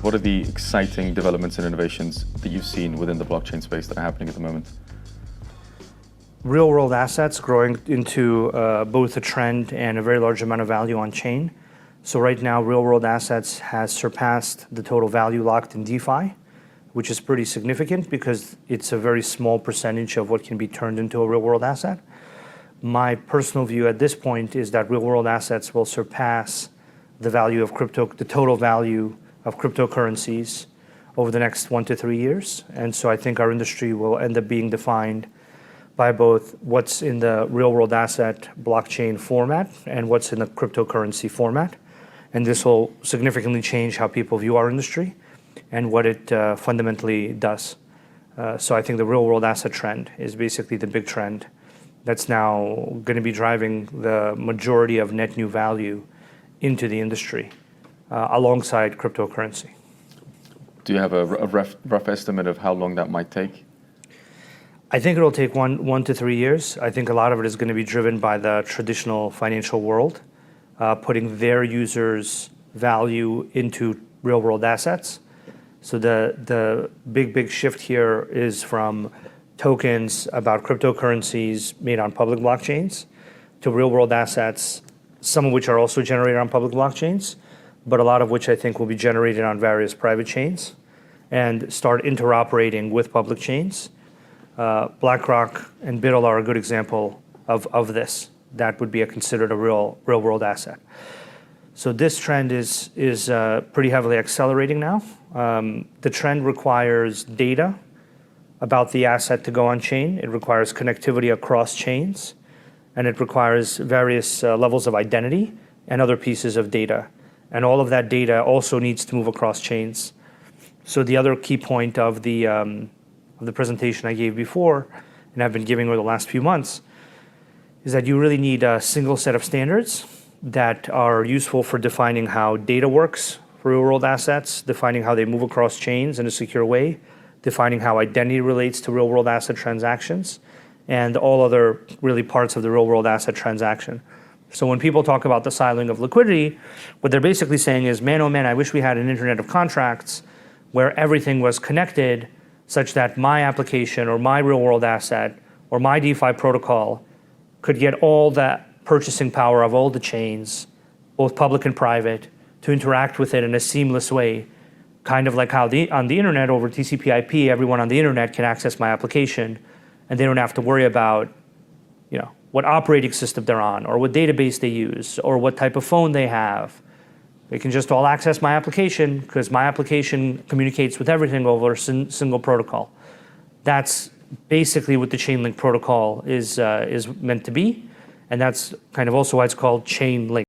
what are the exciting developments and innovations that you've seen within the blockchain space that are happening at the moment? Real-world assets growing into both a trend and a very large amount of value on chain. So right now, real-world assets has surpassed the total value locked in DeFi, which is pretty significant because it's a very small percentage of what can be turned into a real-world asset. My personal view at this point is that real-world assets will surpass the value of the total value of cryptocurrencies over the next 1 to 3 years. And so I think our industry will end up being defined by both what's in the real-world asset blockchain format and what's in the cryptocurrency format. And this will significantly change how people view our industry and what it fundamentally does. So I think the real-world asset trend is basically the big trend that's now going to be driving the majority of net new value into the industry alongside cryptocurrency. Do you have a rough estimate of how long that might take? I think it'll take one to 3 years. I think a lot of it is going to be driven by the traditional financial world, putting their users' value into real-world assets. So the big shift here is from tokens about cryptocurrencies made on public blockchains to real-world assets, some of which are also generated on public blockchains, but a lot of which I think will be generated on various private chains and start interoperating with public chains. BlackRock and BUIDL are a good example of this. That would be considered a real-world asset. So this trend is pretty heavily accelerating now. The trend requires data about the asset to go on chain. It requires connectivity across chains, and it requires various levels of identity and other pieces of data. And all of that data also needs to move across chains. So the other key point of the presentation I gave before, and I've been giving over the last few months, is that you really need a single set of standards that are useful for defining how data works for real-world assets, defining how they move across chains in a secure way, defining how identity relates to real-world asset transactions, and all other really parts of the real-world asset transaction. So when people talk about the siloing of liquidity, what they're basically saying is, man, oh man, I wish we had an internet of contracts where everything was connected such that my application or my real-world asset or my DeFi protocol could get all the purchasing power of all the chains, both public and private, to interact with it in a seamless way. Kind of like how on the internet over TCP/IP, everyone on the internet can access my application, and they don't have to worry about, what operating system they're on, or what database they use, or what type of phone they have. They can just all access my application because my application communicates with everything over a single protocol. That's basically what the Chainlink protocol is meant to be, and that's kind of also why it's called Chainlink.